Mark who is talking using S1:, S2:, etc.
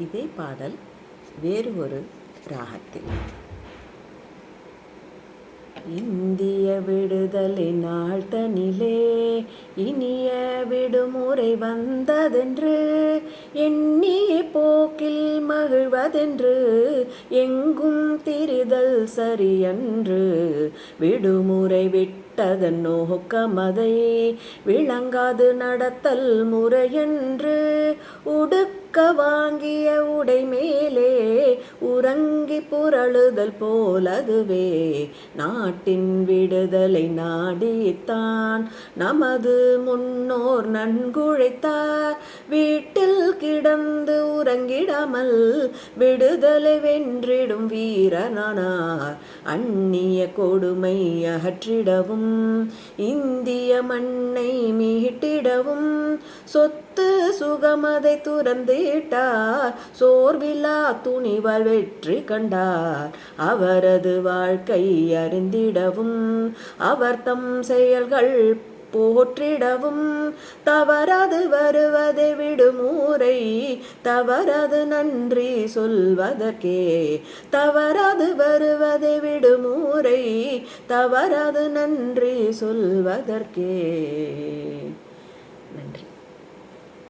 S1: இதே பாடல் வேறு ஒரு ராகத்தில். இந்திய விடுதலை நாள் தனிலே இனிய விடுமுறை வந்ததென்று எண்ணிய போக்கில் மகிழ்வதென்று எங்கும் திரிதல் சரியன்று. விடுமுறை விட்டதன் நோக்கமதை விளங்காது நடத்தல் முறையென்று உடுக்க வாங்கிய உடை மேலே உறங்கி புரளுதல் போலதுவே. நாட்டின் விடுதலை நாடித்தான் நமது முன்னோர் நன்குழைத்தார். வீட்டில் கிடந்து உறங்கிடாமல் விடுதலை வென்றிடும் வீரனானார். அந்நிய கொடுமை அகற்றிடவும் இந்திய மண்ணை மீட்டிடவும் சொத்து சுகமதை துறந்திட்டார். சோர்வில்லா துணிவால் வெற்றி கண்டார். அவரது வாழ்க்கை அறிந்திடவும் அவர் தம் செயல்கள் போற்றிடவும் தவறாது வருவதை விடுமுறை தவறாது நன்றி சொல்வதற்கே. தவறாது வருவதை விடுமுறை தவறாது நன்றி சொல்வதற்கே.